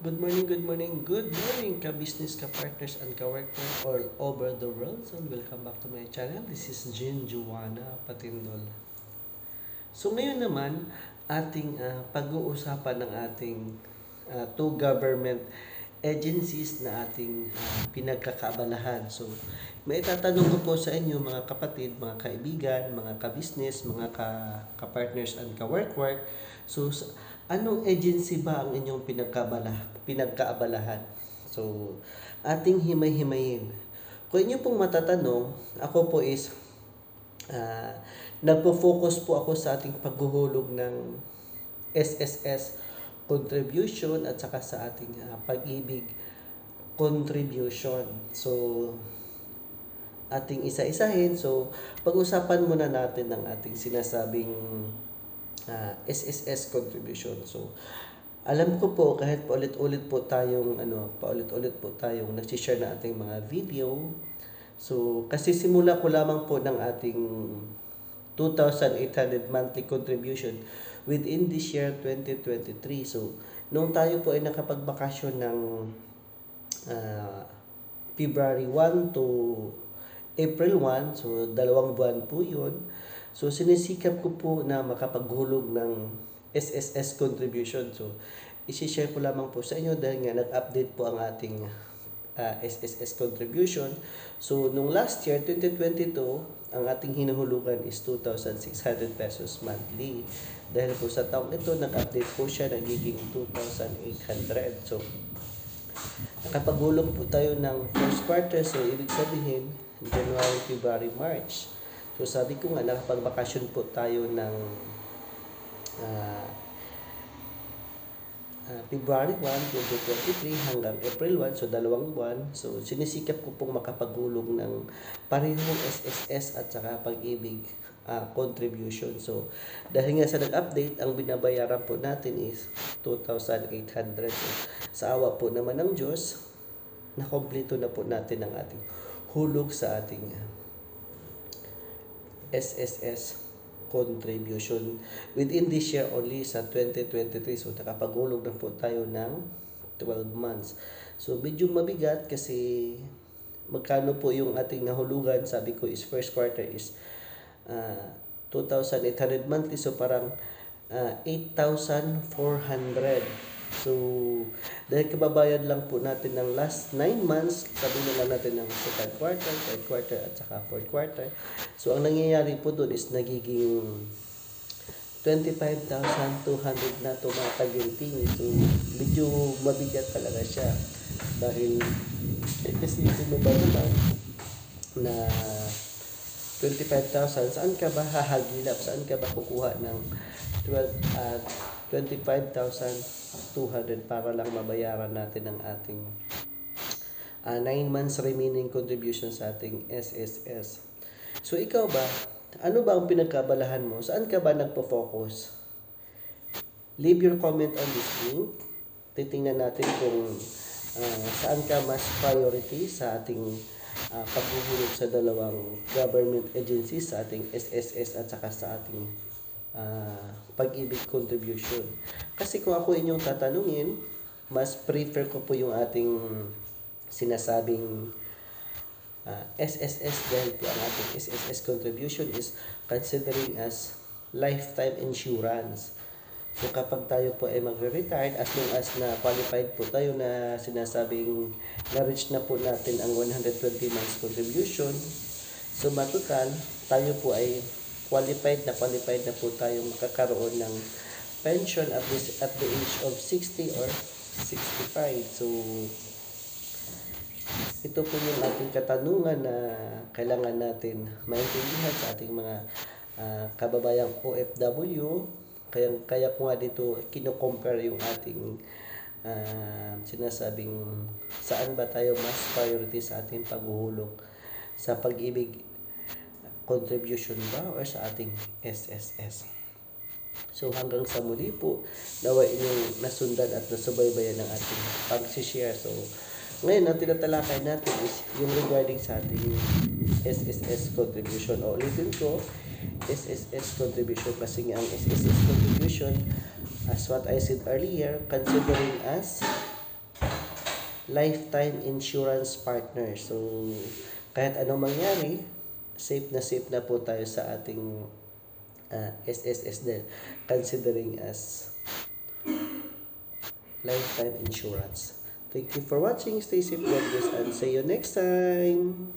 Good morning, ka-business, ka-partners, and ka-workers all over the world. So, welcome back to my channel. This is Jin Juana Patindol. So, ngayon naman, ating pag-uusapan ng ating two government agencies na ating pinagkakaabalahan. So, may itatanong ko po sa inyo mga kapatid, mga kaibigan, mga ka-business, mga ka-partners, and ka-work. So, anong agency ba ang inyong pinagkaabalahan? So, ating himay-himayin. Kung inyo pong matatanong, ako po is nagpo-focus po ako sa ating paghuhulog ng SSS contribution at saka sa ating pag-ibig contribution. So, ating isa-isahin. So, pag-usapan muna natin ng ating sinasabing SSS contribution. So, alam ko po kahit paulit-ulit po tayong nag-share na ating mga video. So, kasi simula ko lamang po ng ating 2,800 monthly contribution within this year 2023. So, nung tayo po ay nakapagbakasyon ng February 1 to April 1, so 2 buwan po yun. So, sinisikap ko po na makapaghulog ng SSS contribution. So, isi-share ko lamang po sa inyo dahil nga nag-update po ang ating SSS contribution. So, nung last year, 2022, ang ating hinuhulugan is 2,600 pesos monthly. Dahil po sa taong ito, nag-update po siya, nagiging 2,800. So, nakapaghulog po tayo ng first quarter. So, ibig sabihin, January, February, March. So, sabi ko nga, nakapagbakasyon po tayo ng February 1, 2023 hanggang April 1, so 2 buwan. So, sinisikap ko pong makapaghulog ng parehong SSS at saka pag-ibig contribution. So, dahil nga sa nag-update, ang binabayaran po natin is 2,800. So, sa awa po naman ng Diyos, nakompleto na po natin ang ating hulog sa ating SSS contribution within this year only sa 2023. So, nakapaghulog na po tayo ng 12 months. So, medyo mabigat kasi magkano po yung ating nahulugan. Sabi ko is first quarter is 2,800 monthly. So, parang 8,400. So, dahil kababayad lang po natin ng last 9 months, sabi na lang natin ng second quarter, third quarter, at saka fourth quarter. So, ang nangyayari po doon is nagiging 25,200 na tumataginting. So, medyo mabigat talaga siya. Dahil, isipin mo ba naman na 25,000, saan ka ba hahagilap? Saan ka ba kukuha ng 25,200 para lang mabayaran natin ang ating 9 months remaining contribution sa ating SSS. So, ikaw ba? Ano ba ang pinagkabalahan mo? Saan ka ba nagpo-focus? Leave your comment on this link. Titingnan natin kung saan ka mas priority sa ating paghuhulog sa dalawang government agencies, sa ating SSS at saka sa ating pag-ibig contribution. Kasi kung ako inyong tatanungin, mas prefer ko po yung ating sinasabing SSS dahil po ang ating SSS contribution is considering as lifetime insurance. So, kapag tayo po ay magre-retire, as long as na qualified po tayo na sinasabing na-reach na po natin ang 120 months contribution, so matutal, tayo po ay qualified na po tayo makakaroon ng pension at the age of 60 or 65. So, ito po yung ating katanungan na kailangan natin maintindihan sa ating mga kababayang OFW. Kaya ko nga dito kino-compare yung ating sinasabing saan ba tayo mas priority sa ating paghuhulog, sa pag-ibig contribution ba or sa ating SSS. So, hanggang sa muli po, nawa inyong nasundan at nasubaybayan ng ating pag-share. So, ngayon, ang tinatalakay natin is yung regarding sa ating SSS contribution. O, ulitin ko, SSS contribution kasi nga ang SSS contribution, as what I said earlier, considering as lifetime insurance partner. So, kahit anong mangyari, safe na po tayo sa ating SSS din, considering as lifetime insurance. Thank you for watching. Stay safe, God bless, and see you next time.